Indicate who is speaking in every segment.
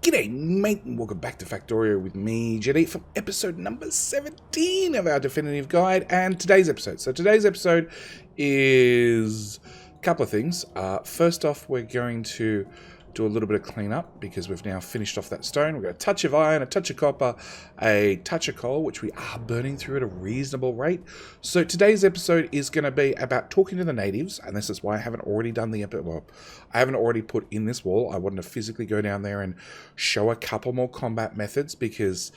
Speaker 1: G'day mate, and welcome back to Factorio with me, Jet8, from episode number 17 of our definitive guide, and today's episode. So today's episode is a couple of things. First off, we're going to do a little bit of cleanup because we've now finished off that stone. We've got a touch of iron, a touch of copper, a touch of coal, which we are burning through at a reasonable rate. So today's episode is going to be about talking to the natives, and this is why I haven't already done the episode. Well, I haven't already put in this wall. I wanted to physically go down there and show a couple more combat methods because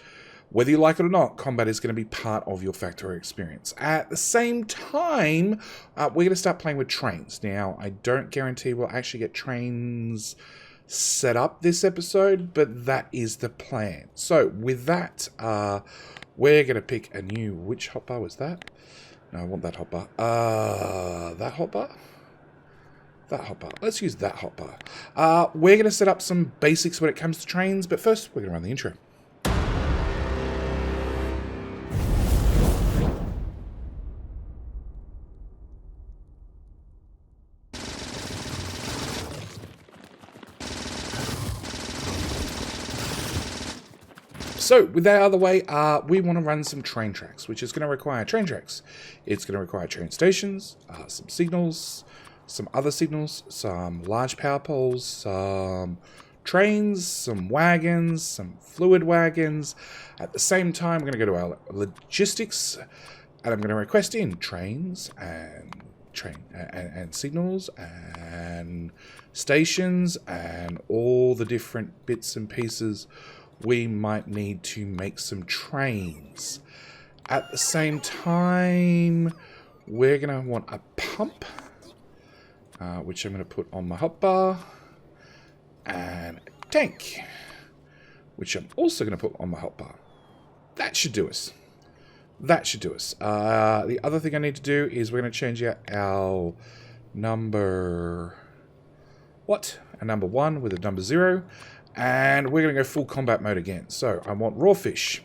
Speaker 1: whether you like it or not, combat is going to be part of your Factorio experience. At the same time, we're going to start playing with trains. Now, I don't guarantee we'll actually get trains set up this episode, but that is the plan. So with that, we're going to pick a new, which hotbar was that? No, I want that hotbar. That hotbar? That hotbar. Let's use that hotbar. We're going to set up some basics when it comes to trains, but first we're going to run the intro. So, with that out of the way, we want to run some train tracks, which is going to require train tracks. It's going to require train stations, some signals, some other signals, some large power poles, some trains, some wagons, some fluid wagons. At the same time, we're going to go to our logistics, and I'm going to request in trains and signals and stations and all the different bits and pieces we might need to make some trains. At the same time, we're going to want a pump, which I'm going to put on my hotbar, and a tank, which I'm also going to put on my hotbar. That should do us. That should do us. The other thing I need to do is we're going to change out our number... a number 1 with a number 0. And we're going to go full combat mode again. So I want raw fish.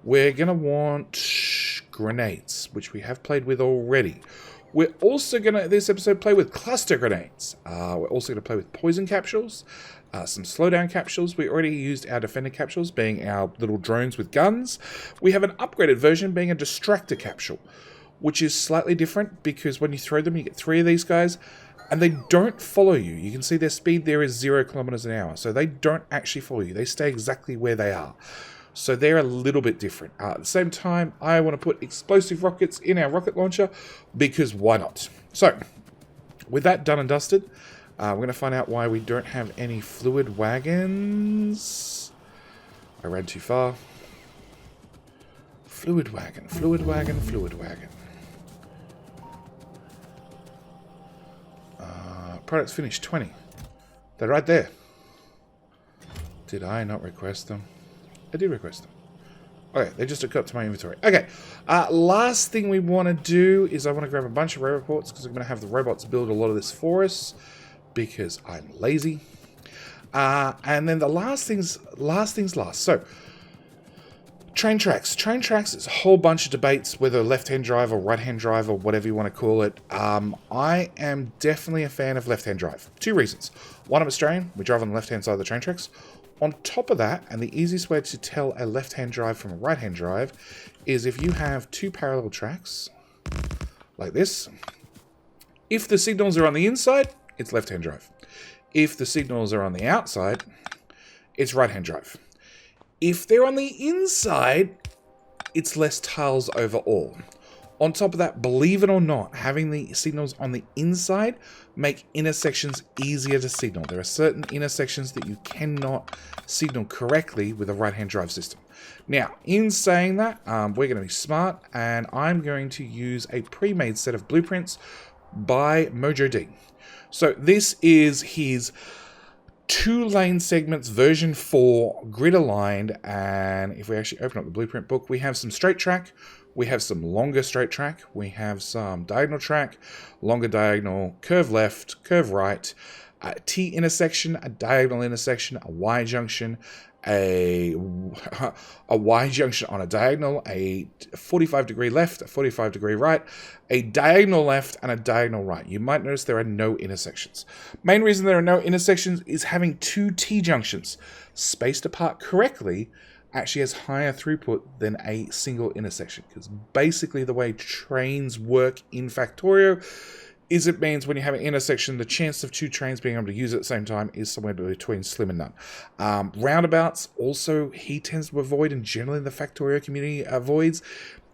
Speaker 1: We're going to want grenades, which we have played with already. We're also going to, this episode, play with cluster grenades. We're also going to play with poison capsules, some slowdown capsules. We already used our defender capsules, being our little drones with guns. We have an upgraded version, being a distractor capsule, which is slightly different because when you throw them, you get 3 of these guys. And they don't follow you. You can see their speed there is 0 kilometers an hour. So they don't actually follow you. They stay exactly where they are. So they're a little bit different. At the same time, I want to put explosive rockets in our rocket launcher because why not? So with that done and dusted, we're going to find out why we don't have any fluid wagons. I ran too far. Fluid wagon, fluid wagon, fluid wagon. Products finished 20. They're right there. Did I not request them? I did request them. Okay, they just hooked up to my inventory. Okay, last thing we want to do is I want to grab a bunch of roboports because I'm going to have the robots build a lot of this for us because I'm lazy. And then the last things last. So, train tracks. Train tracks is a whole bunch of debates, whether left-hand drive or right-hand drive or whatever you want to call it. I am definitely a fan of left-hand drive. 2 reasons. One, I'm Australian. We drive on the left-hand side of the train tracks. On top of that, and the easiest way to tell a left-hand drive from a right-hand drive is if you have 2 parallel tracks, like this. If the signals are on the inside, it's left-hand drive. If the signals are on the outside, it's right-hand drive. If they're on the inside, it's less tiles overall. On top of that, believe it or not, having the signals on the inside make intersections easier to signal. There are certain intersections that you cannot signal correctly with a right-hand drive system. Now, in saying that, we're going to be smart, and I'm going to use a pre-made set of blueprints by Mojo D. So this is his 2-lane segments version 4 grid aligned, and if we actually open up the blueprint book, we have some straight track, we have some longer straight track, we have some diagonal track, longer diagonal, curve left, curve right, a T intersection, a diagonal intersection, a Y junction, a Y junction on a diagonal, a 45-degree left, a 45-degree right, a diagonal left, and a diagonal right. You might notice there are no intersections. Main reason there are no intersections is having two T junctions spaced apart correctly actually has higher throughput than a single intersection, because basically the way trains work in Factorio is it means when you have an intersection, the chance of two trains being able to use it at the same time is somewhere between slim and none. Roundabouts also he tends to avoid, and generally the Factorio community avoids.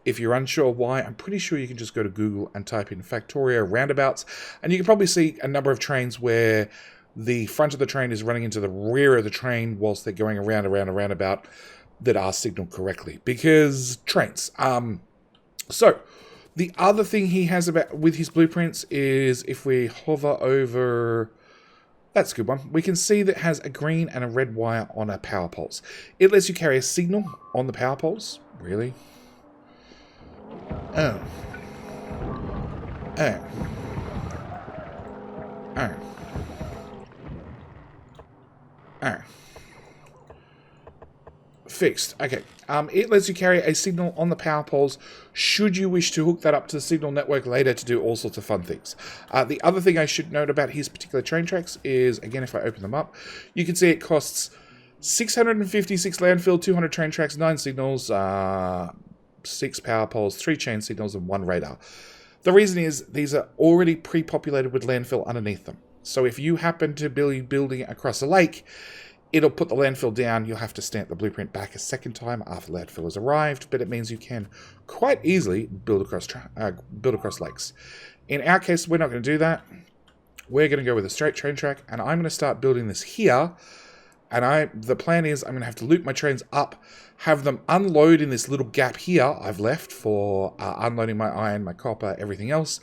Speaker 1: If you're unsure why, I'm pretty sure you can just go to Google and type in Factorio roundabouts, and you can probably see a number of trains where the front of the train is running into the rear of the train whilst they're going around a roundabout that are signaled correctly, because trains. So the other thing he has about with his blueprints is if we hover over, that's a good one, we can see that it has a green and a red wire on our power poles. It lets you carry a signal on the power poles. Really? Oh. Oh. Oh. Oh. Fixed. Okay. It lets you carry a signal on the power poles should you wish to hook that up to the signal network later to do all sorts of fun things. The other thing I should note about his particular train tracks is, again, if I open them up, you can see it costs 656 landfill, 200 train tracks, 9 signals, 6 power poles, 3 chain signals, and 1 radar. The reason is these are already pre-populated with landfill underneath them. So if you happen to be building across a lake, it'll put the landfill down. You'll have to stamp the blueprint back a second time after landfill has arrived, but it means you can quite easily build across lakes. In our case, we're not going to do that. We're going to go with a straight train track, and I'm going to start building this here. And the plan is I'm going to have to loop my trains up, have them unload in this little gap here I've left for unloading my iron, my copper, everything else,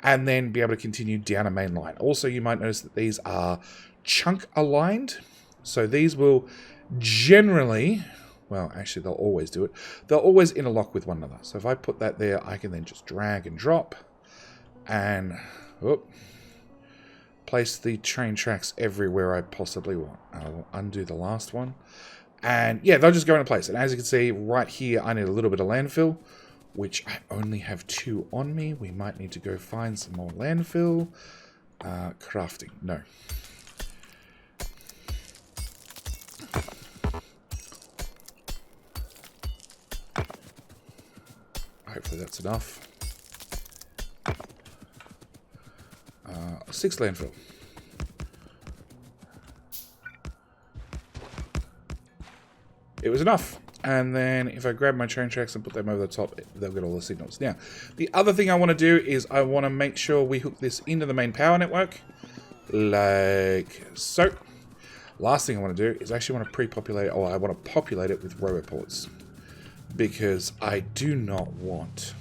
Speaker 1: and then be able to continue down a main line. Also, you might notice that these are chunk aligned. So these will generally, well, actually they'll always do it. They'll always interlock with one another. So if I put that there, I can then just drag and drop and place the train tracks everywhere I possibly want. I'll undo the last one. And yeah, they'll just go into place. And as you can see, right here, I need a little bit of landfill, which I only have 2 on me. We might need to go find some more landfill. Crafting, no. Hopefully that's enough. 6 landfill. It was enough. And then if I grab my train tracks and put them over the top, they'll get all the signals. Now, the other thing I want to do is I want to make sure we hook this into the main power network. Like so. Last thing I want to do is actually want to pre-populate it, or I want to populate it with roboports. Because I do not want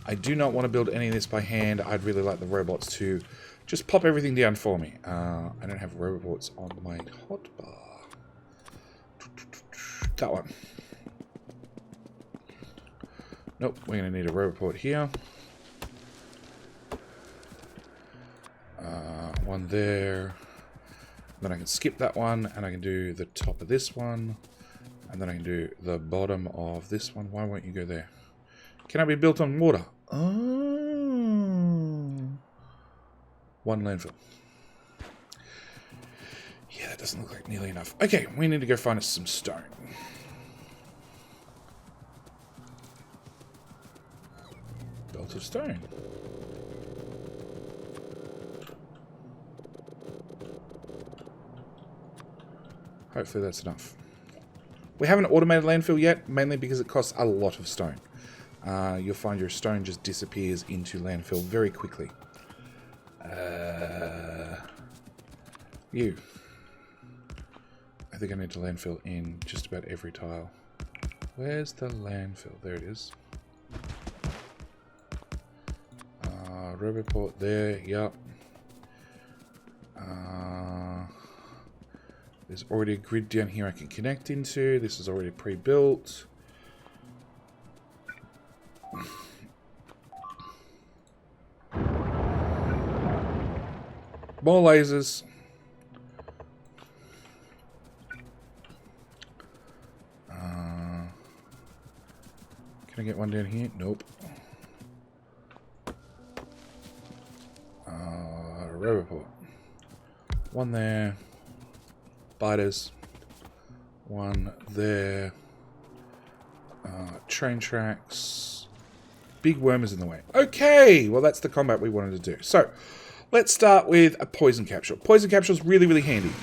Speaker 1: to build any of this by hand. I'd really like the robots to just pop everything down for me. I don't have roboports on my hotbar. That one. Nope, we're going to need a roboport here. One there. Then I can skip that one, and I can do the top of this one. And then I can do the bottom of this one. Why won't you go there? Can I be built on water? Oh. 1 landfill. Yeah, that doesn't look like nearly enough. Okay, we need to go find us some stone. Belt of stone. Hopefully that's enough. We haven't automated landfill yet, mainly because it costs a lot of stone. You'll find your stone just disappears into landfill very quickly. You. I think I need to landfill in just about every tile. Where's the landfill? There it is. Roboport there, yep. There's already a grid down here I can connect into. This is already pre-built. More lasers. Can I get one down here? Nope. Roboport. One there. Biters. One there. Train tracks. Big worm is in the way. Okay, well that's the combat we wanted to do. So, let's start with a poison capsule. Poison capsule is really, really handy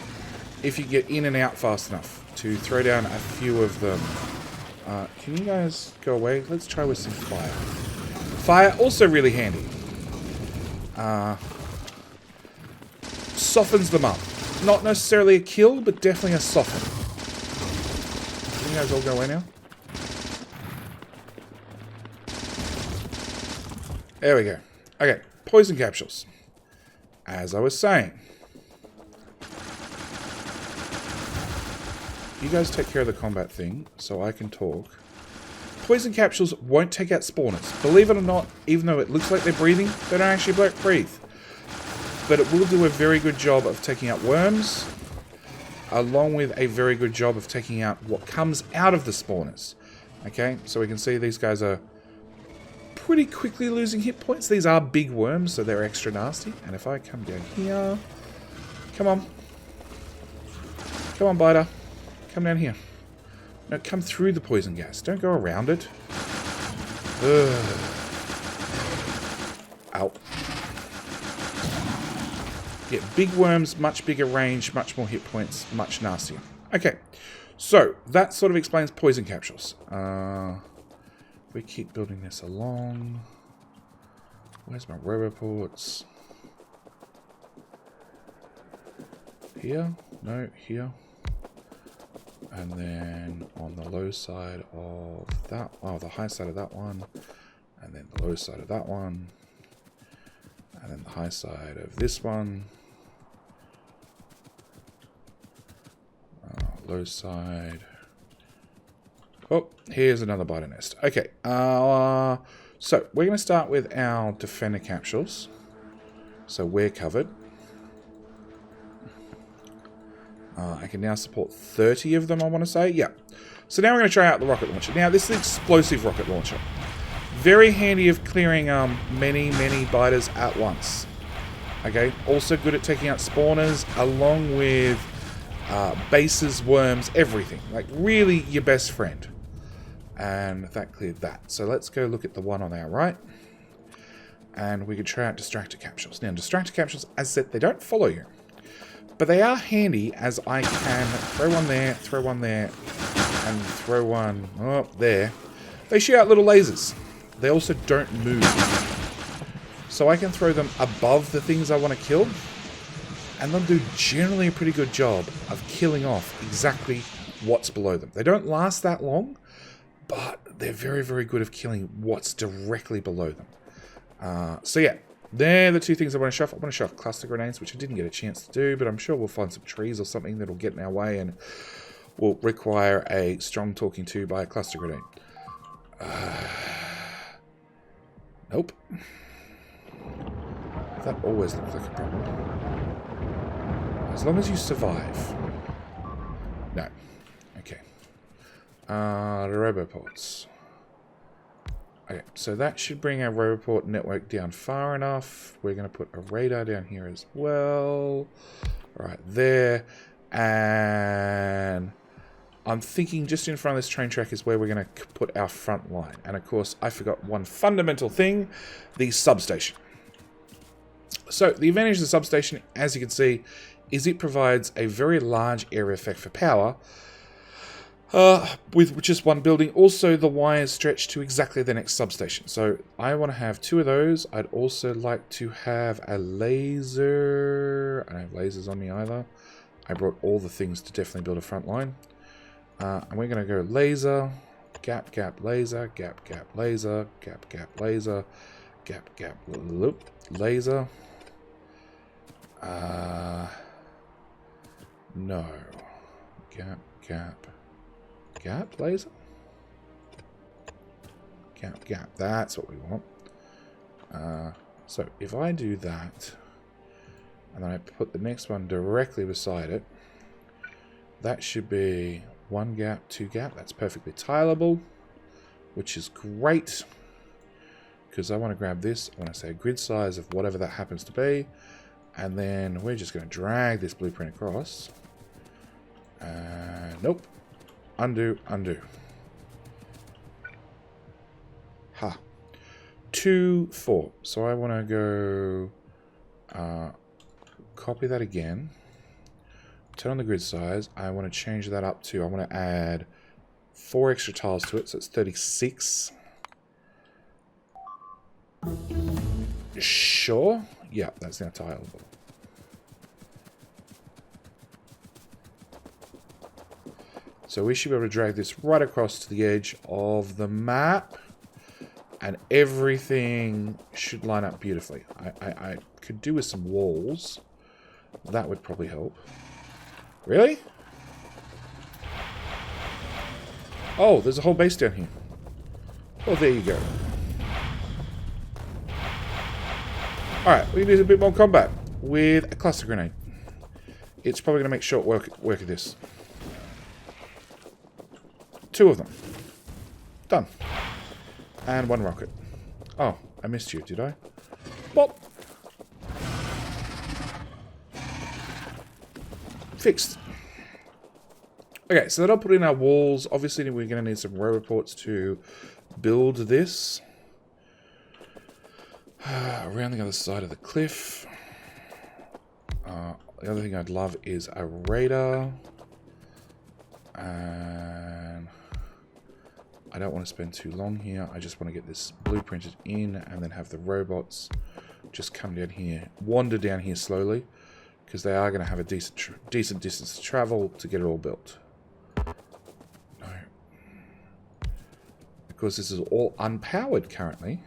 Speaker 1: if you get in and out fast enough to throw down a few of them. Can you guys go away? Let's try with some fire. Fire, also really handy. Softens them up. Not necessarily a kill, but definitely a soften. Can you guys all go away now? There we go. Okay, poison capsules. As I was saying. You guys take care of the combat thing, so I can talk. Poison capsules won't take out spawners. Believe it or not, even though it looks like they're breathing, they don't actually breathe. But it will do a very good job of taking out worms, along with a very good job of taking out what comes out of the spawners. Okay, so we can see these guys are pretty quickly losing hit points. These are big worms, so they're extra nasty. And if I come down here... Come on. Come on, biter. Come down here. No, come through the poison gas. Don't go around it. Ugh. Ow. Yeah, big worms, much bigger range, much more hit points, much nastier. Okay, so that sort of explains poison capsules. We keep building this along. Where's my roboports? Here? No, here. And then on the low side of that, oh, the high side of that one. And then the low side of that one. And then the high side of this one. Low side. Oh, here's another biter nest. Okay, so we're going to start with our defender capsules. So we're covered. I can now support 30 of them, I want to say. Yeah. So now we're going to try out the rocket launcher. Now, this is the explosive rocket launcher. Very handy of clearing many biters at once. Okay, also good at taking out spawners, along with bases, worms, everything. Like, really your best friend. And that cleared that. So let's go look at the one on our right. And we can try out Distractor capsules. Now, Distractor capsules, as I said, they don't follow you. But they are handy, as I can throw one there, and throw one up there. They shoot out little lasers. They also don't move. So I can throw them above the things I want to kill. And they'll do generally a pretty good job of killing off exactly what's below them. They don't last that long, but they're very good at killing what's directly below them. So yeah, they're the two things I want to shove. I want to shove cluster grenades, which I didn't get a chance to do, but I'm sure we'll find some trees or something that'll get in our way and will require a strong talking to by a cluster grenade. Nope. That always looks like a problem. As long as you survive. No. Okay. The roboports. Okay, so that should bring our roboport network down far enough. We're going to put a radar down here as well. Right there. And I'm thinking just in front of this train track is where we're going to put our front line. And of course, I forgot one fundamental thing, the substation. So the advantage of the substation, as you can see, is it provides a very large area effect for power. With just one building. Also, the wires stretch to exactly the next substation. So I want to have 2 of those. I'd also like to have a laser. I don't have lasers on me either. I brought all the things to definitely build a front line. And we're going to go laser, gap, laser, gap, laser, gap, laser, gap, loop, laser. No. Gap laser? Gap. That's what we want. So if I do that, and then I put the next one directly beside it, that should be 1 gap, 2 gap. That's perfectly tileable. which is great. Because I want to grab this. I want to say a grid size of whatever that happens to be. And then we're just going to drag this blueprint across. Nope. Undo, undo. Ha. 2, 4. So I want to go copy that again. Turn on the grid size. I want to change that up to, I want to add 4 extra tiles to it. So it's 36. Sure. Yeah, that's now tileable. So we should be able to drag this right across to the edge of the map. And everything should line up beautifully. I could do with some walls. That would probably help. Really? Oh, there's a whole base down here. Oh, there you go. Alright, we can do a bit more combat with a cluster grenade. It's probably going to make short work of this. 2 of them. Done. And 1 rocket. Oh, I missed you, did I? Bop. Fixed. Okay, so that'll put in our walls. Obviously, we're going to need some roboports to build this. Around the other side of the cliff. The other thing I'd love is a radar. And I don't want to spend too long here. I just want to get this blueprinted in and then have the robots just come down here, wander down here slowly, because they are going to have a decent distance to travel to get it all built. No. Because this is all unpowered currently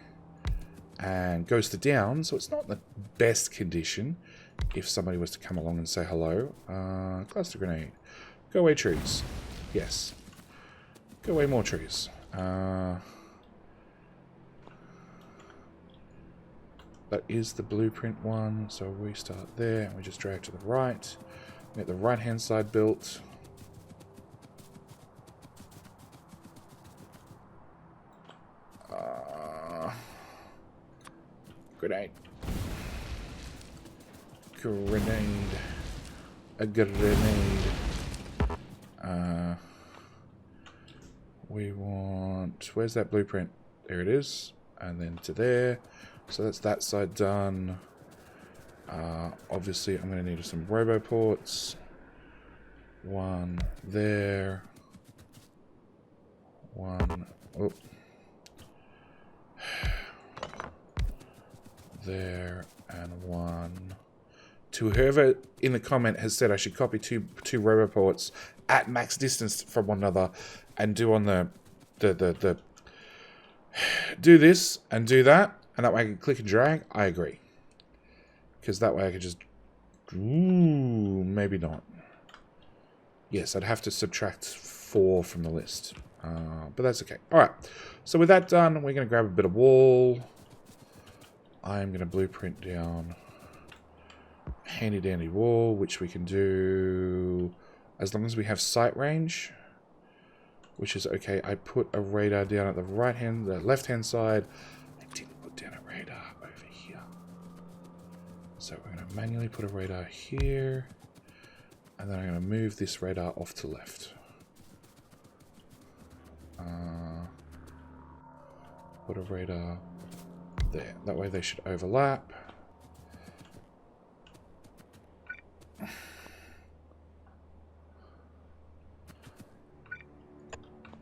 Speaker 1: and goes to down, so it's not the best condition if somebody was to come along and say hello. Cluster grenade. Go away, trees. Yes. Go away, more trees. That is the blueprint one, so we start there and we just drag to the right. Get the right hand side built. Grenade. Grenade. A grenade. We want... Where's that blueprint? There it is. And then to there. So that's that side done. Obviously, I'm going to need some roboports. 1 there. 1... Oh. There. And 1... To whoever in the comment has said I should copy two roboports at max distance from one another and do on the do this and do that, and that way I can click and drag, I agree. Because that way I could just... Ooh, maybe not. Yes, I'd have to subtract 4 from the list. But that's okay. Alright, so with that done, we're going to grab a bit of wall. I'm going to blueprint down handy dandy wall, which we can do as long as we have sight range, which is okay. I put a radar down at the left hand side. I didn't put down a radar over here, so we're going to manually put a radar here, and then I'm going to move this radar off to left. Put a radar there. That way they should overlap.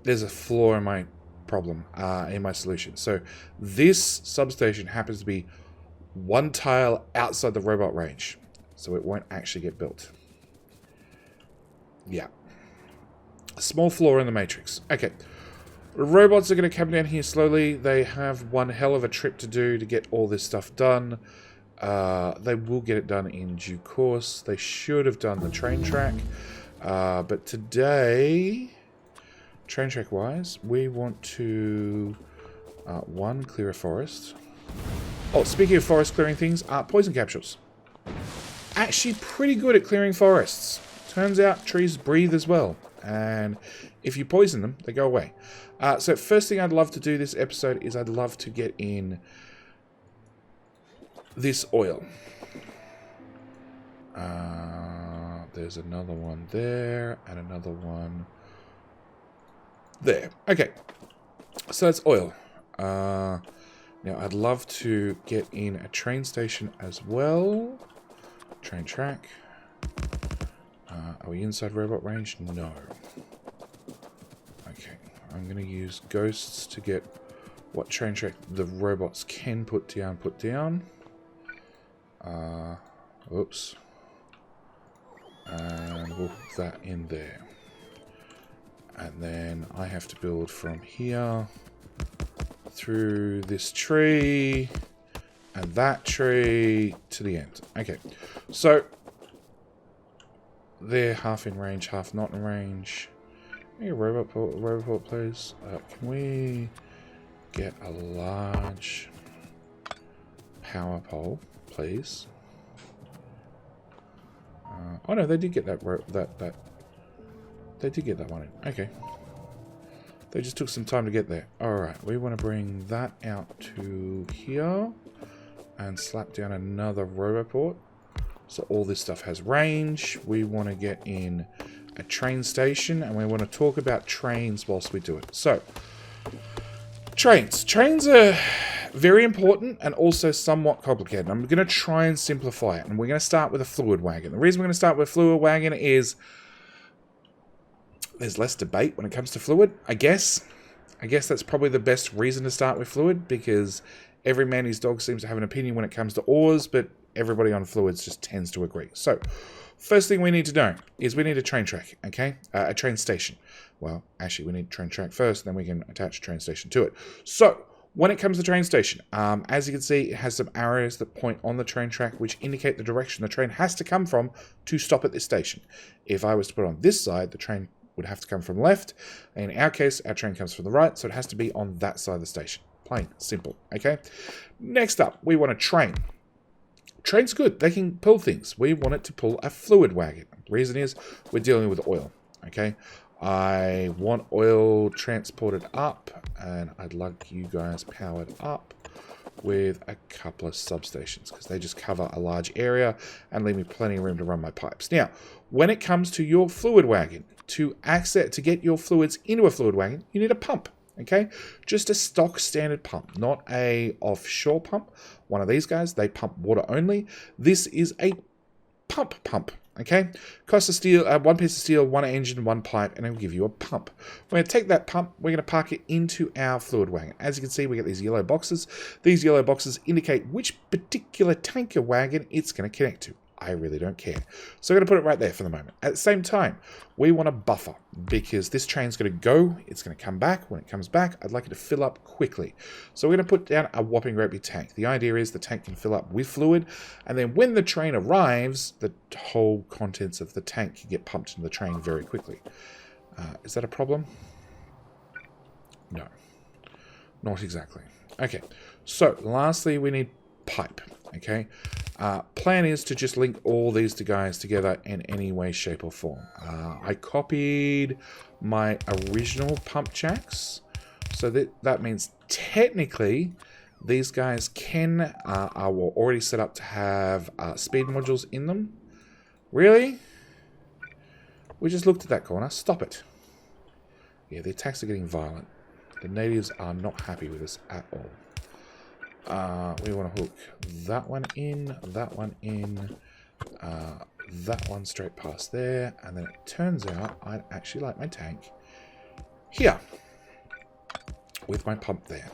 Speaker 1: There's a flaw in my problem, in my solution. So this substation happens to be 1 tile outside the robot range, so it won't actually get built. Yeah. A small flaw in the matrix. Okay. The robots are going to come down here slowly. They have one hell of a trip to do to get all this stuff done. They will get it done in due course. They should have done the train track. But today, train track wise, we want to 1, clear a forest. Oh, speaking of forest clearing things, poison capsules. Actually pretty good at clearing forests. Turns out trees breathe as well. and if you poison them, they go away. So first thing I'd love to do this episode is I'd love to get in this oil. There's another one there, and another one there. Okay, so that's oil. Now I'd love to get in a train station as well. Train track. Are we inside robot range? No. Okay, I'm going to use ghosts to get what train track the robots can put down. Oops. And we'll put that in there. And then I have to build from here through this tree and that tree to the end. Okay, so they're half in range, half not in range. Hey, robot please. Can we get a large power pole, please? Oh no, they did get that. They did get that one in. Okay. They just took some time to get there. Alright, we want to bring that out to here and slap down another roboport. So all this stuff has range. We want to get in a train station, and we want to talk about trains whilst we do it. So, trains. Trains are very important and also somewhat complicated. I'm going to try and simplify it, and we're going to start with a fluid wagon. The reason we're going to start with a fluid wagon is there's less debate when it comes to fluid, I guess. I guess that's probably the best reason to start with fluid, because every man and his dog seems to have an opinion when it comes to ores, but everybody on fluids just tends to agree. So, first thing we need to know is we need a train track, okay? A train station. Well, actually, we need a train track first, then we can attach a train station to it. So, when it comes to the train station, as you can see, it has some arrows that point on the train track, which indicate the direction the train has to come from to stop at this station. If I was to put it on this side, the train would have to come from the left. In our case, our train comes from the right, so it has to be on that side of the station. Plain, simple, okay? Next up, we want a train. Train's good. They can pull things. We want it to pull a fluid wagon. The reason is we're dealing with oil, okay? I want oil transported up, and I'd like you guys powered up with a couple of substations, because they just cover a large area and leave me plenty of room to run my pipes. Now, when it comes to your fluid wagon, to get your fluids into a fluid wagon, you need a pump. Okay, just a stock standard pump, not a offshore pump. One of these guys, they pump water only. This is a pump. Okay, cost of steel, one piece of steel, one engine, one pipe, and it'll give you a pump. We're going to take that pump, we're going to park it into our fluid wagon. As you can see, we get these yellow boxes. These yellow boxes indicate which particular tanker wagon it's going to connect to. I really don't care. So I'm going to put it right there for the moment. At the same time, we want a buffer, because this train's going to go, it's going to come back. When it comes back, I'd like it to fill up quickly. So we're going to put down a whopping great big tank. The idea is the tank can fill up with fluid, and then when the train arrives, the whole contents of the tank can get pumped into the train very quickly. Is that a problem? No. Not exactly. Okay, so lastly, we need pipe. Okay, plan is to just link all these guys together in any way, shape, or form. I copied my original pump jacks, so that means technically these guys are already set up to have speed modules in them. Really? We just looked at that corner. Stop it. Yeah, the attacks are getting violent. The natives are not happy with us at all. We want to hook that one in, that one straight past there, and then it turns out I'd actually like my tank here with my pump there.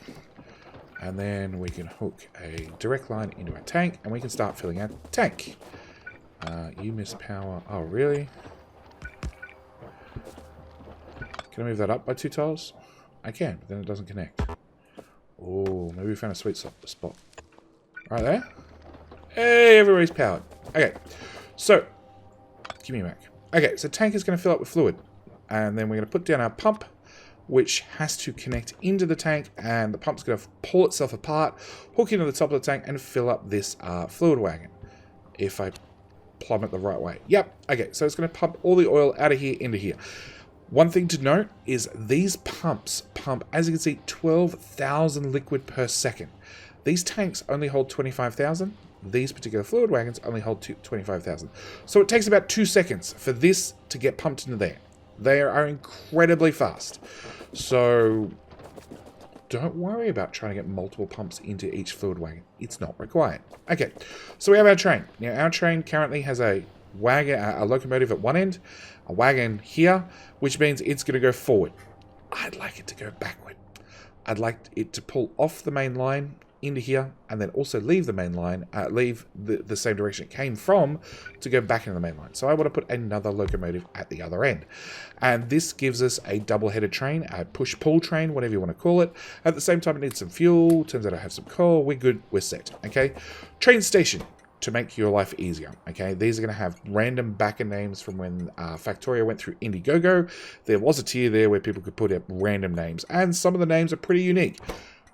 Speaker 1: And then we can hook a direct line into our tank, and we can start filling our tank. You miss power. Oh, really? Can I move that up by 2 tiles? I can, but then it doesn't connect. Oh, maybe we found a sweet spot. Right there. Hey, everybody's powered. Okay, so, give me a Mac. Okay, so tank is going to fill up with fluid. And then we're going to put down our pump, which has to connect into the tank. And the pump's going to pull itself apart, hook into the top of the tank, and fill up this fluid wagon. If I plumb it the right way. Yep, okay, so it's going to pump all the oil out of here into here. One thing to note is these pumps pump, as you can see, 12,000 liquid per second. These tanks only hold 25,000. These particular fluid wagons only hold 25,000. So it takes about 2 seconds for this to get pumped into there. They are incredibly fast. So don't worry about trying to get multiple pumps into each fluid wagon. It's not required. Okay, so we have our train. Now our train currently has a wagon, a locomotive at one end, a wagon here, which means it's going to go forward. I'd like it to go backward. I'd like it to pull off the main line into here, and then also leave the main line, leave the same direction it came from to go back into the main line. So I want to put another locomotive at the other end. And this gives us a double-headed train, a push-pull train, whatever you want to call it. At the same time, it needs some fuel. Turns out I have some coal. We're good. We're set. Okay. Train station to make your life easier. Okay. These are going to have random backer names from when Factorio went through Indiegogo. There was a tier there where people could put up random names, and some of the names are pretty unique.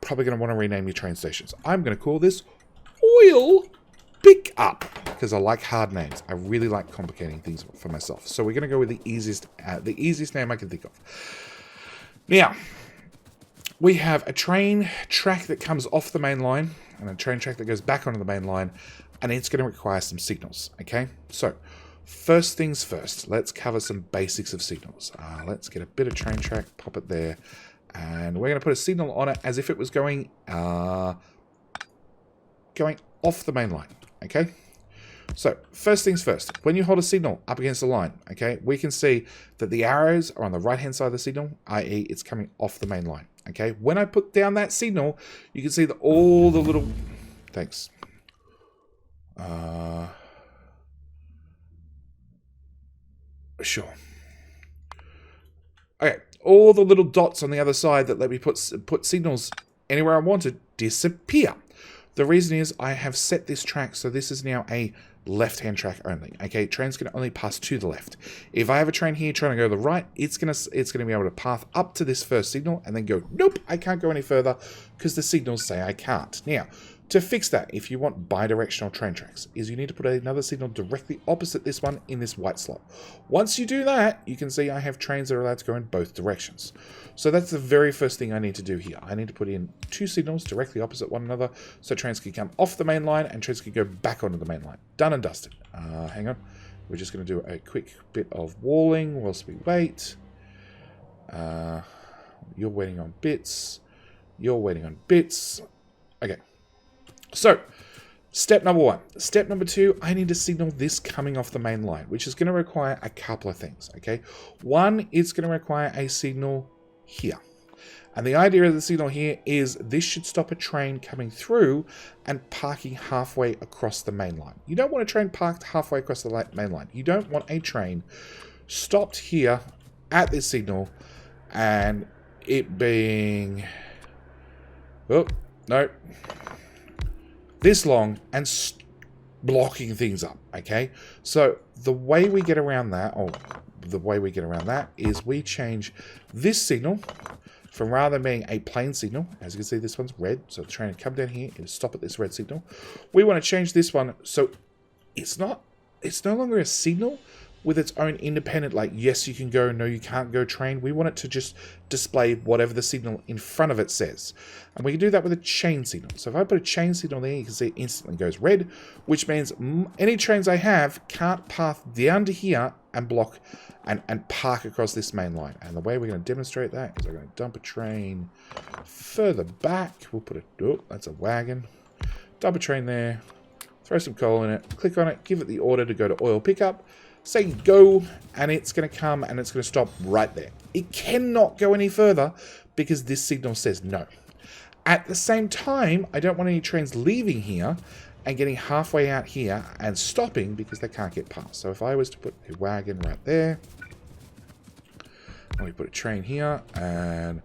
Speaker 1: Probably going to want to rename your train stations. I'm going to call this Oil Pickup because I like hard names. I really like complicating things for myself. So we're going to go with the easiest name I can think of. Now, we have a train track that comes off the main line and a train track that goes back onto the main line, and it's going to require some signals. Okay, so first things first, let's cover some basics of signals. Let's get a bit of train track, pop it there. And we're going to put a signal on it as if it was going off the main line, okay? So, first things first, when you hold a signal up against the line, okay, we can see that the arrows are on the right-hand side of the signal, i.e. it's coming off the main line, okay? When I put down that signal, you can see that all the little... Thanks. Sure. Okay, all the little dots on the other side that let me put signals anywhere I wanted disappear. The reason is I have set this track so this is now a left-hand track only. Okay, trains can only pass to the left. If I have a train here trying to go to the right, it's gonna be able to path up to this first signal and then go, nope, I can't go any further because the signals say I can't. Now, to fix that, if you want bi-directional train tracks, is you need to put another signal directly opposite this one in this white slot. Once you do that, you can see I have trains that are allowed to go in both directions. So that's the very first thing I need to do here. I need to put in two signals directly opposite one another so trains can come off the main line and trains can go back onto the main line. Done and dusted. Hang on. We're just going to do a quick bit of walling whilst we wait. You're waiting on bits. You're waiting on bits. Okay. So, step number one. Step number two, I need to signal this coming off the main line, which is going to require a couple of things, okay? One, it's going to require a signal here. And the idea of the signal here is this should stop a train coming through and parking halfway across the main line. You don't want a train parked halfway across the main line. You don't want a train stopped here at this signal and it being... Oh, no. This long and blocking things up, okay? So the way we get around that, is we change this signal from rather than being a plain signal, as you can see this one's red, so the train will come down here and stop at this red signal. We want to change this one so it's no longer a signal with its own independent, like, yes, you can go, no, you can't go train. We want it to just display whatever the signal in front of it says. And we can do that with a chain signal. So if I put a chain signal there, you can see it instantly goes red, which means any trains I have can't path down to here and block and park across this main line. And the way we're going to demonstrate that is I'm going to dump a train further back. We'll put that's a wagon. Dump a train there, throw some coal in it, click on it, give it the order to go to oil pickup. Say go, and it's going to come and it's going to stop right there. It cannot go any further because this signal says no. At the same time, I don't want any trains leaving here and getting halfway out here and stopping because they can't get past. So if I was to put a wagon right there, and we put a train here, and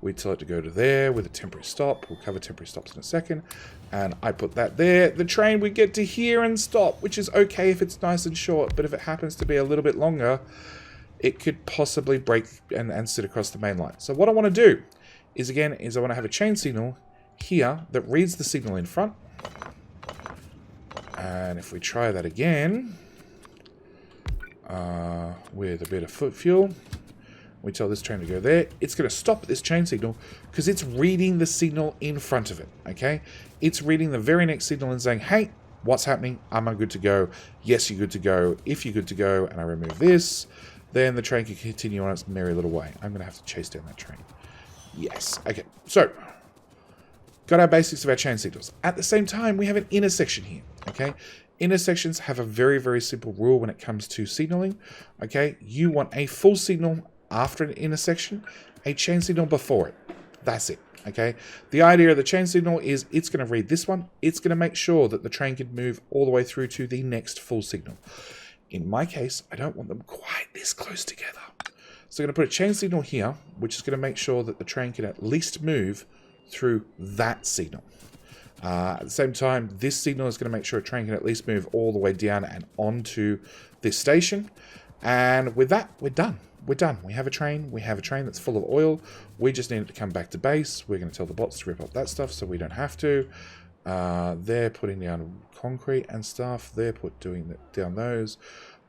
Speaker 1: we tell it to go to there with a temporary stop. We'll cover temporary stops in a second. And I put that there. The train would get to here and stop, which is okay if it's nice and short. But if it happens to be a little bit longer, it could possibly break and sit across the main line. So what I want to do is I want to have a chain signal here that reads the signal in front. And if we try that again, with a bit of foot fuel, We tell this train to go there. It's going to stop at this chain signal because it's reading the signal in front of it, okay? It's reading the very next signal and saying, hey, what's happening? Am I good to go? Yes, you're good to go. If you're good to go and I remove this, then the train can continue on its merry little way. I'm going to have to chase down that train. Yes. Okay, so got our basics of our chain signals. At the same time, we have an intersection here, okay? Intersections have a very, very simple rule when it comes to signaling, okay? You want a full signal after an intersection, a chain signal before it. That's it, okay? The idea of the chain signal is it's going to read this one. It's going to make sure that the train can move all the way through to the next full signal. In my case, I don't want them quite this close together. So I'm going to put a chain signal here, which is going to make sure that the train can at least move through that signal. At the same time, this signal is going to make sure a train can at least move all the way down and onto this station. And with that, we're done. We're done. We have a train. We have a train that's full of oil. We just need it to come back to base. We're going to tell the bots to rip up that stuff so we don't have to. They're putting down concrete and stuff. They're doing down those.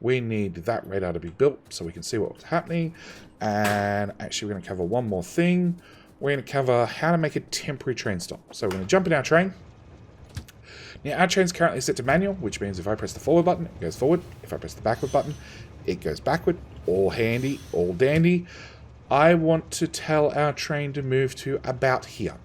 Speaker 1: We need that radar to be built so we can see what's happening. And actually, we're going to cover one more thing. We're going to cover how to make a temporary train stop. So we're going to jump in our train. Now, our train's currently set to manual, which means if I press the forward button, it goes forward. If I press the backward button, it goes backward. All handy, all dandy. I want to tell our train to move to about here.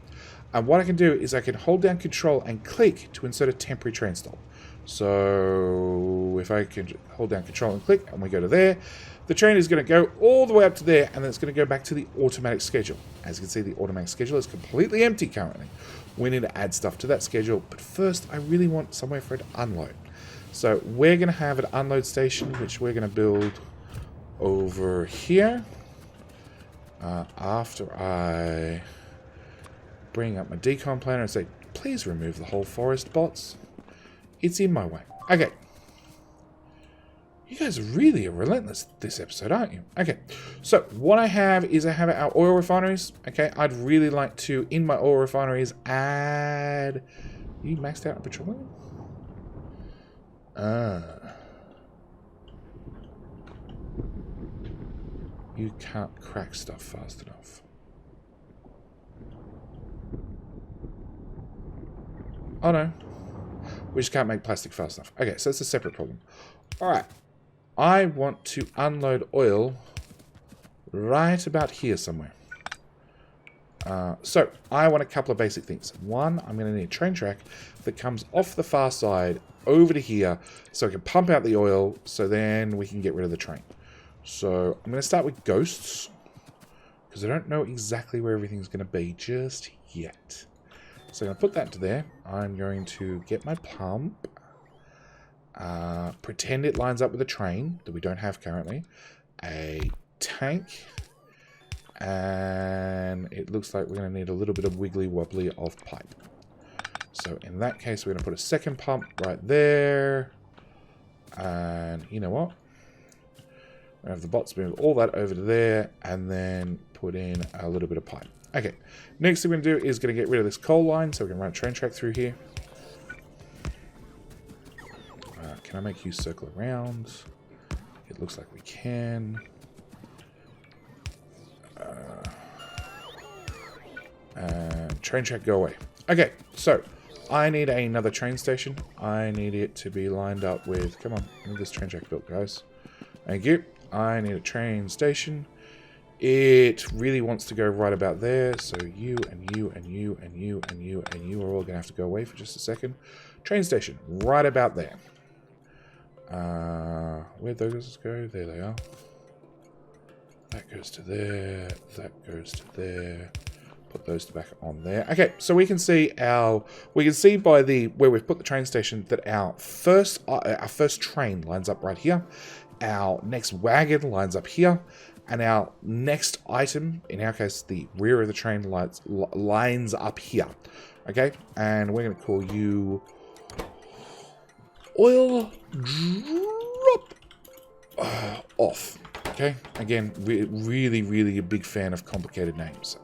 Speaker 1: And what I can do is I can hold down Control and click to insert a temporary train stop. So if I can hold down Control and click and we go to there, the train is going to go all the way up to there and then it's going to go back to the automatic schedule. As you can see, the automatic schedule is completely empty currently. We need to add stuff to that schedule, but first I really want somewhere for it to unload. So we're going to have an unload station, which we're going to build over here. After I bring up my decon planner and say, please remove the whole forest, bots. It's in my way. Okay. You guys really are relentless this episode, aren't you? Okay. So what I have is I have our oil refineries. Okay. I'd really like to, in my oil refineries, add... Are you maxed out on petroleum? You can't crack stuff fast enough. Oh no. We just can't make plastic fast enough. Okay, so it's a separate problem. Alright. I want to unload oil right about here somewhere. So, I want a couple of basic things. One, I'm going to need a train track that comes off the far side over to here so I can pump out the oil so then we can get rid of the train. So, I'm going to start with ghosts because I don't know exactly where everything's going to be just yet. So I'm going to put that to there. I'm going to get my pump. Pretend it lines up with a train that we don't have currently. A tank. And it looks like we're going to need a little bit of wiggly wobbly of pipe. So in that case, we're going to put a second pump right there. And you know what? We have the bots move all that over to there. And then put in a little bit of pipe. Okay, next thing we're going to do is going to get rid of this coal line so we can run a train track through here. Can I make you circle around? It looks like we can. Train track, go away. Okay, so I need another train station. I need it to be lined up with... Come on, I need this train track built, guys. Thank you. I need a train station. It really wants to go right about there, so you and you and you and you and you and you are all going to have to go away for just a second. Train station, right about there. Where'd those go? There they are. That goes to there. That goes to there. Put those back on there. Okay, so we can see by where we've put the train station that our first train lines up right here. Our next wagon lines up here. And our next item, in our case, the rear of the train lines up here. Okay? And we're going to call you oil drop off. Okay? Again, really, really a big fan of complicated names.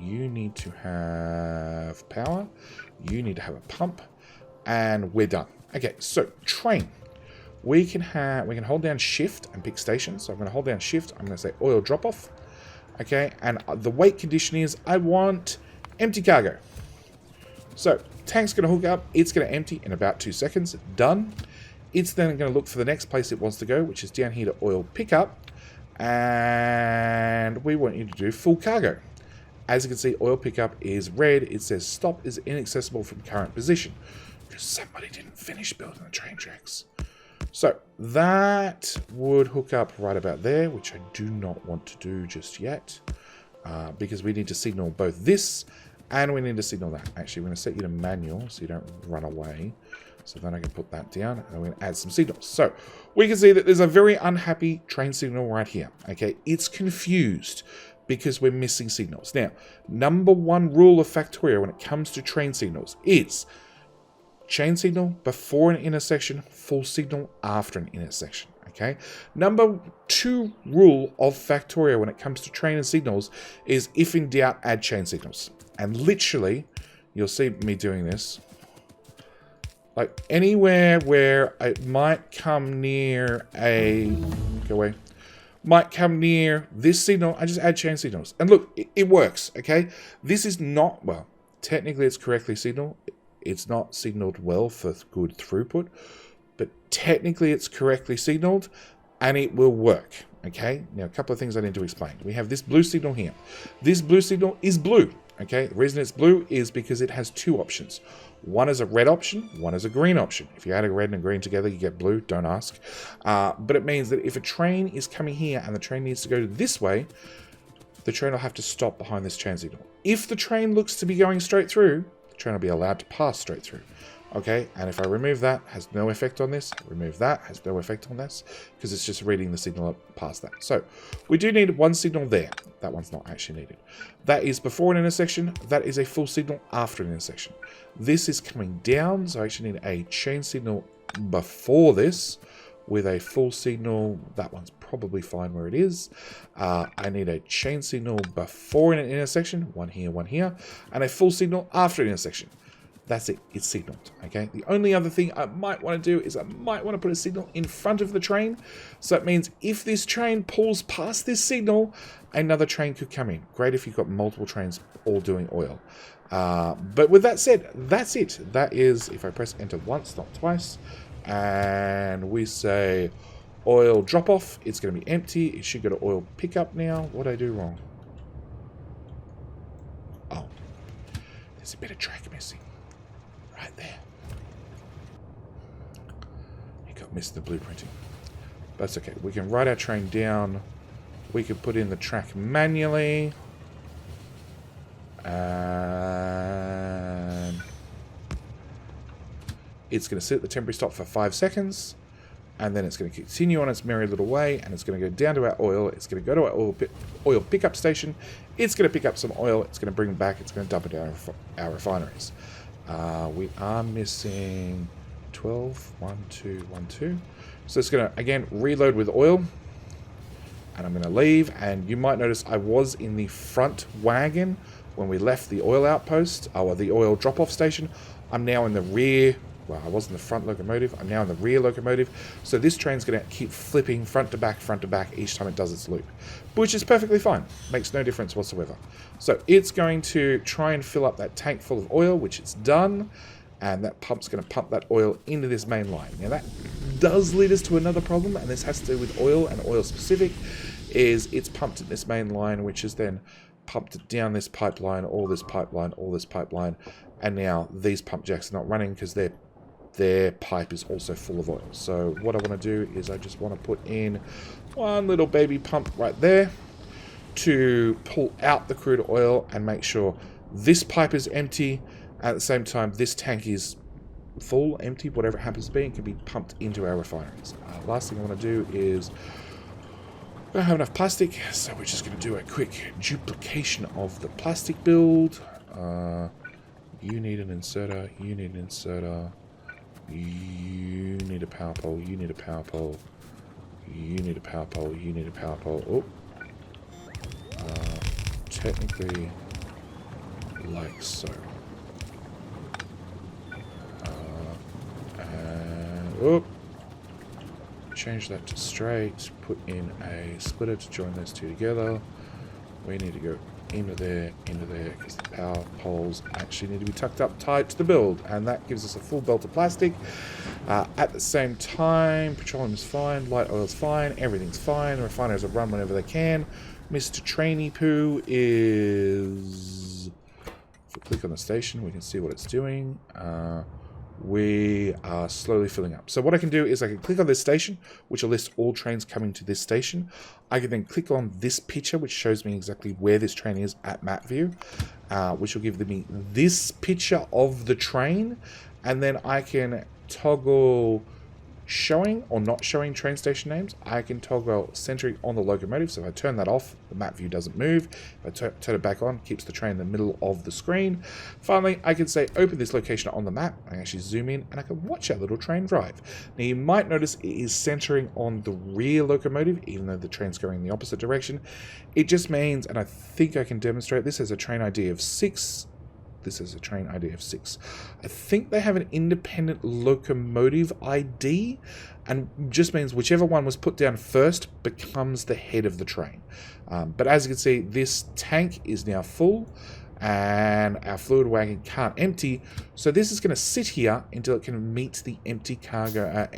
Speaker 1: You need to have power. You need to have a pump. And we're done. Okay, so train. We can hold down shift and pick station. So I'm going to hold down shift. I'm going to say oil drop off. Okay, and the wait condition is I want empty cargo. So tank's going to hook up. It's going to empty in about 2 seconds. Done. It's then going to look for the next place it wants to go, which is down here to oil pickup. And we want you to do full cargo. As you can see, oil pickup is red. It says stop is inaccessible from current position because somebody didn't finish building the train tracks. So that would hook up right about there, which I do not want to do just yet because we need to signal both this and we need to signal that. Actually, we're going to set you to manual so you don't run away. So then I can put that down and then we're going to add some signals. So we can see that there's a very unhappy train signal right here. Okay, it's confused because we're missing signals. Now, number one rule of Factorio when it comes to train signals is chain signal before an intersection, full signal after an intersection. Okay. Number two rule of Factorio when it comes to train and signals is if in doubt, add chain signals. And literally, you'll see me doing this. Like anywhere where it might come near a... Go away. Might come near this signal, I just add chain signals. And look, it works, okay? This is not... Well, technically it's correctly signaled. It's not signaled well for good throughput. But technically it's correctly signaled and it will work, okay? Now, a couple of things I need to explain. We have this blue signal here. This blue signal is blue, okay? The reason it's blue is because it has two options. One is a red option, one is a green option. If you add a red and a green together, you get blue, don't ask. But it means that if a train is coming here and the train needs to go this way, the train will have to stop behind this chain signal. If the train looks to be going straight through, the train will be allowed to pass straight through. Okay, and if I remove that, has no effect on this. Remove that, has no effect on this, because it's just reading the signal up past that. So, we do need one signal there. That one's not actually needed. That is before an intersection. That is a full signal after an intersection. This is coming down, so I actually need a chain signal before this with a full signal. That one's probably fine where it is. I need a chain signal before an intersection, one here, and a full signal after an intersection. That's it. It's signaled. Okay. The only other thing I might want to do is I might want to put a signal in front of the train. So it means if this train pulls past this signal, another train could come in. Great if you've got multiple trains all doing oil. But with that said, that's it. That is, if I press enter once, not twice, and we say oil drop off, it's going to be empty. It should go to oil pickup now. What did I do wrong? Oh, there's a bit of track missing. Right there. You got missed the blueprinting. That's okay. We can write our train down. We can put in the track manually. And it's going to sit at the temporary stop for 5 seconds. And then it's going to continue on its merry little way. And it's going to go down to our oil. It's going to go to our oil pickup station. It's going to pick up some oil. It's going to bring it back. It's going to dump it down our refineries. We are missing 12, 1, 2, 1, 2. So it's going to, again, reload with oil. And I'm going to leave. And you might notice I was in the front wagon when we left the oil outpost, or the oil drop-off station. I'm now in the rear. Well, I was in the front locomotive. I'm now in the rear locomotive. So this train's going to keep flipping front to back each time it does its loop, which is perfectly fine. Makes no difference whatsoever. So it's going to try and fill up that tank full of oil, which it's done. And that pump's going to pump that oil into this main line. Now that does lead us to another problem, and this has to do with oil and oil specific, is it's pumped in this main line, which is then pumped down this pipeline, all this pipeline, and now these pump jacks are not running because their pipe is also full of oil. So what I want to do is I just want to put in one little baby pump right there to pull out the crude oil and make sure this pipe is empty. At the same time, this tank is full, empty, whatever it happens to be, and can be pumped into our refineries. Last thing I want to do is, I don't have enough plastic, so we're just going to do a quick duplication of the plastic build. You need an inserter, you need an inserter, you need a power pole, you need a power pole, you need a power pole, you need a power pole. Oh. Technically, like so. Oh, change that to straight, put in a splitter to join those two together. We need to go into there, because the power poles actually need to be tucked up tight to the build, and that gives us a full belt of plastic. At the same time, petroleum is fine, light oil is fine, everything's fine. The refiners will run whenever they can. Mr. Trainee Poo is... If we click on the station, we can see what it's doing. We are slowly filling up. So what I can do is I can click on this station, which will list all trains coming to this station. I can then click on this picture, which shows me exactly where this train is at map view, which will give me this picture of the train. And then I can toggle showing or not showing train station names. I can toggle centering on the locomotive. So if I turn that off, the map view doesn't move. If I turn it back on, it keeps the train in the middle of the screen. Finally, I can say open this location on the map. I can actually zoom in and I can watch our little train drive. Now you might notice it is centering on the rear locomotive, even though the train's going in the opposite direction. It just means, and I think I can demonstrate this as a train ID of 6. This is a train ID of 6. I think they have an independent locomotive ID, and just means whichever one was put down first becomes the head of the train. But as you can see, this tank is now full, and our fluid wagon can't empty. So this is going to sit here until it can meet the empty cargo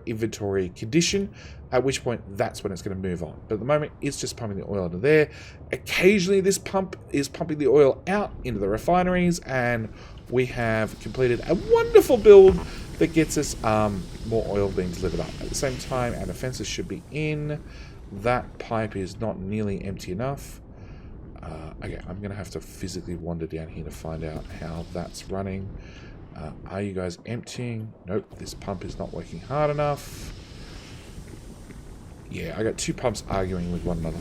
Speaker 1: inventory condition, at which point that's when it's going to move on. But at the moment, it's just pumping the oil into there. Occasionally, this pump is pumping the oil out into the refineries, and we have completed a wonderful build that gets us more oil being delivered up. At the same time, our defenses should be in. That pipe is not nearly empty enough. Okay, I'm going to have to physically wander down here to find out how that's running. Are you guys emptying? Nope, this pump is not working hard enough. Yeah, I got two pumps arguing with one another.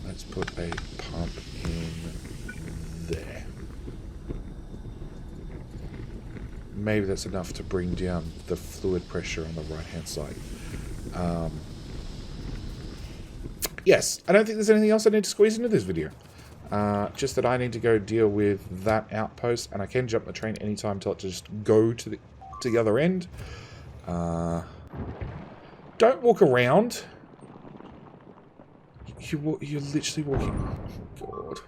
Speaker 1: Let's put a pump in there. Maybe that's enough to bring down the fluid pressure on the right-hand side. Yes, I don't think there's anything else I need to squeeze into this video. Just that I need to go deal with that outpost, and I can jump the train anytime, tell it to just go to the other end. Don't walk around. You're literally walking. Oh, God.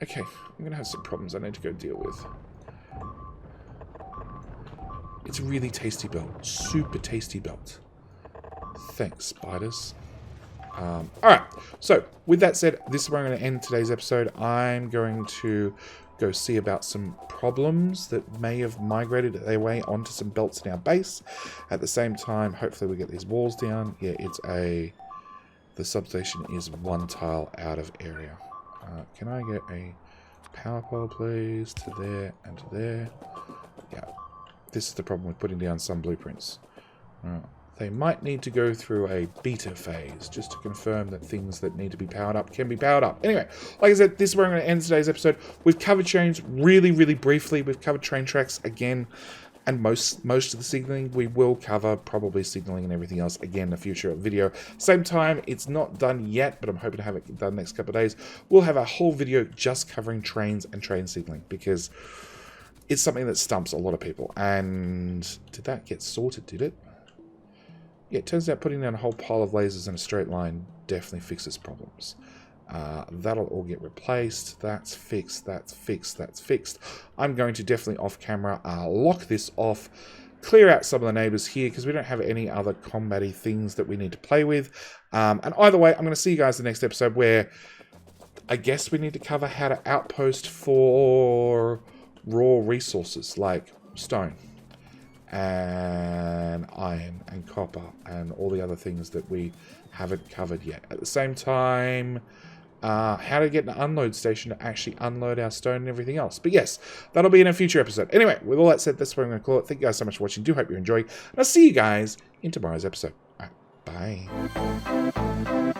Speaker 1: Okay, I'm going to have some problems I need to go deal with. It's a really tasty belt. Super tasty belt. Thanks, spiders. Alright, so with that said, this is where I'm going to end today's episode. I'm going to go see about some problems that may have migrated their way onto some belts in our base. At the same time, hopefully we get these walls down. Yeah, the substation is one tile out of area. Can I get a power pole, please, to there and to there? Yeah, this is the problem with putting down some blueprints. They might need to go through a beta phase just to confirm that things that need to be powered up can be powered up. Anyway, like I said, this is where I'm going to end today's episode. We've covered trains really, really briefly. We've covered train tracks again, and most of the signaling. We will cover probably signaling and everything else again in a future video. Same time, it's not done yet, but I'm hoping to have it done next couple of days. We'll have a whole video just covering trains and train signaling, because it's something that stumps a lot of people. And did that get sorted, did it? Yeah, it turns out putting down a whole pile of lasers in a straight line definitely fixes problems. That'll all get replaced. That's fixed, that's fixed, that's fixed. I'm going to definitely off camera lock this off, clear out some of the neighbors here, because we don't have any other combat-y things that we need to play with. And either way, I'm going to see you guys in the next episode, where I guess we need to cover how to outpost for raw resources like stone and iron and copper and all the other things that we haven't covered yet. At the same time, how to get an unload station to actually unload our stone and everything else. But yes, that'll be in a future episode. Anyway, with all that said, that's what I'm going to call it. Thank you guys so much for watching. Do hope you're enjoying. And I'll see you guys in tomorrow's episode. All right, bye.